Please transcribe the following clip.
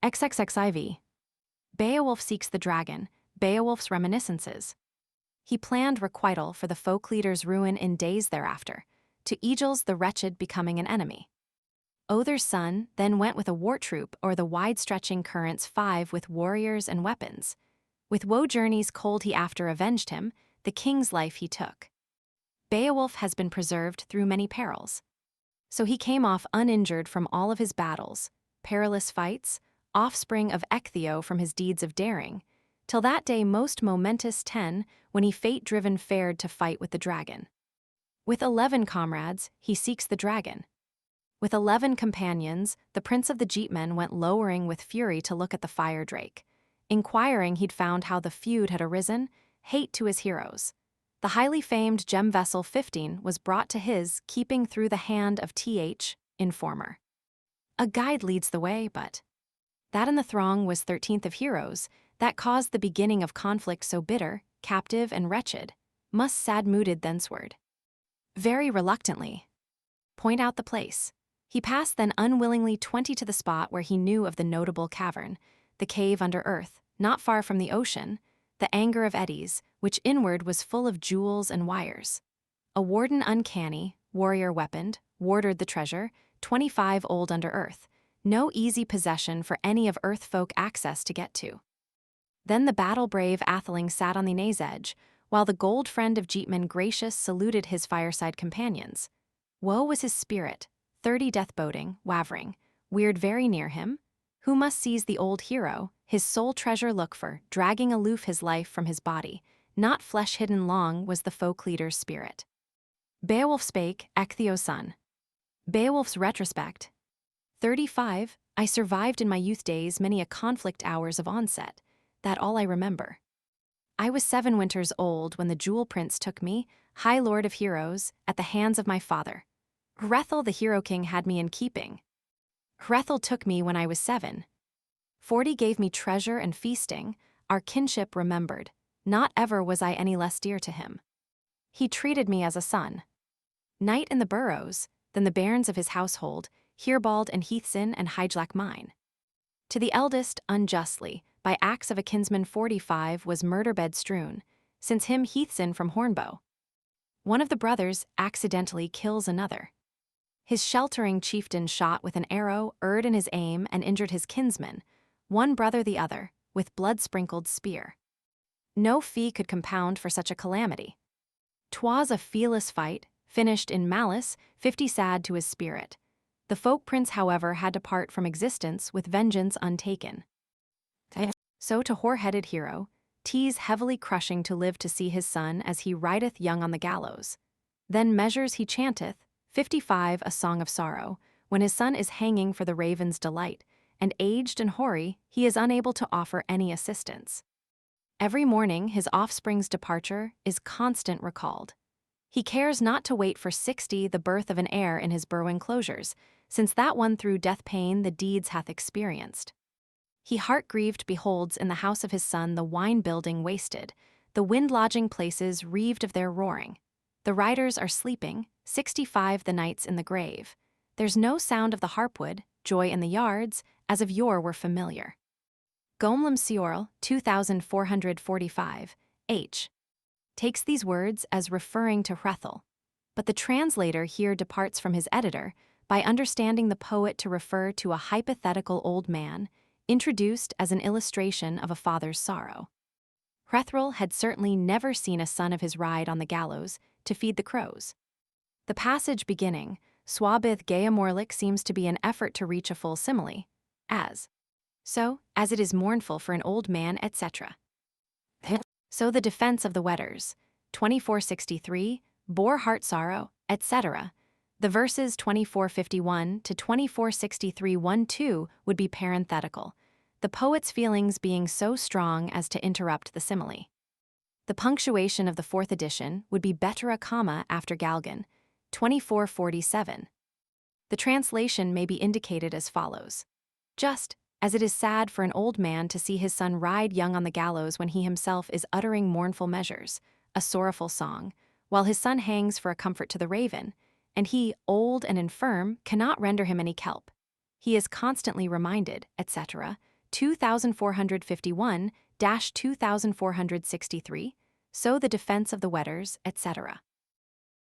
XXXIV. Beowulf seeks the dragon, Beowulf's reminiscences. He planned requital for the folk leader's ruin in days thereafter, to Egil's the wretched becoming an enemy. Other's son then went with a war troop o'er the wide-stretching currents 5 with warriors and weapons. With woe journeys cold he after avenged him, the king's life he took. Beowulf has been preserved through many perils. So he came off uninjured from all of his battles, perilous fights, offspring of Ecthio from his deeds of daring, till that day most momentous 10, when he fate-driven fared to fight with the dragon. With 11 comrades, he seeks the dragon. With 11 companions, the prince of the Geatmen went lowering with fury to look at the fire drake. Inquiring he'd found how the feud had arisen, hate to his heroes. The highly famed gem vessel 15 was brought to his, keeping through the hand of Th, informer. A guide leads the way, but that in the throng was 13th of heroes, that caused the beginning of conflict so bitter, captive and wretched, must sad-mooded thenceward. Very reluctantly point out the place. He passed then unwillingly 20 to the spot where he knew of the notable cavern, the cave under earth, not far from the ocean, the anger of eddies, which inward was full of jewels and wires. A warden uncanny, warrior weaponed, wardered the treasure, 25 old under earth, no easy possession for any of earth folk access to get to. Then the battle-brave atheling sat on the naze edge, while the gold friend of Geatman gracious saluted his fireside companions. Woe was his spirit, 30 death-boding, wavering, weird very near him, who must seize the old hero, his sole treasure look for, dragging aloof his life from his body, not flesh-hidden long was the folk leader's spirit. Beowulf spake, Ecthio's son. Beowulf's retrospect. 35, I survived in my youth days many a conflict hours of onset, that all I remember. I was 7 winters old when the jewel prince took me, high lord of heroes, at the hands of my father. Hrethel the hero king had me in keeping. Hrethel took me when I was 7. 40 gave me treasure and feasting, our kinship remembered, not ever was I any less dear to him. He treated me as a son. Knight in the burrows, than the bairns of his household, Herbald and Heathsin and Hygelac mine. To the eldest, unjustly, by axe of a kinsman 45 was murder bed strewn, since him Heathsin from Hornbow. One of the brothers accidentally kills another. His sheltering chieftain shot with an arrow, erred in his aim and injured his kinsman, one brother the other, with blood-sprinkled spear. No fee could compound for such a calamity. 'Twas a feeless fight, finished in malice, 50 sad to his spirit. The folk prince, however, had to part from existence with vengeance untaken. So to hoar-headed hero, 'tis heavily crushing to live to see his son as he rideth young on the gallows. Then measures he chanteth, 55 a song of sorrow, when his son is hanging for the raven's delight, and aged and hoary, he is unable to offer any assistance. Every morning his offspring's departure is constant recalled. He cares not to wait for 60 the birth of an heir in his burrow enclosures, since that one through death pain the deeds hath experienced. He heart-grieved beholds in the house of his son the wine-building wasted, the wind-lodging places reaved of their roaring. The riders are sleeping, 65 the nights in the grave. There's no sound of the harpwood, joy in the yards, as of yore were familiar. Gomlam Siorl, 2445, H. takes these words as referring to Hrethel, but the translator here departs from his editor by understanding the poet to refer to a hypothetical old man, introduced as an illustration of a father's sorrow. Hrethel had certainly never seen a son of his ride on the gallows to feed the crows. The passage beginning, Swabith Gaamorlik seems to be an effort to reach a full simile, as it is mournful for an old man, etc. So the defense of the wetters, 2463, bore heart sorrow, etc. The verses 2451 to 2463 1-2 would be parenthetical, the poet's feelings being so strong as to interrupt the simile. The punctuation of the 4th edition would be better a comma after galgan, 2447. The translation may be indicated as follows. Just as it is sad for an old man to see his son ride young on the gallows when he himself is uttering mournful measures, a sorrowful song, while his son hangs for a comfort to the raven, and he, old and infirm, cannot render him any kelp. He is constantly reminded, etc. 2451-2463, so the defense of the Weders, etc.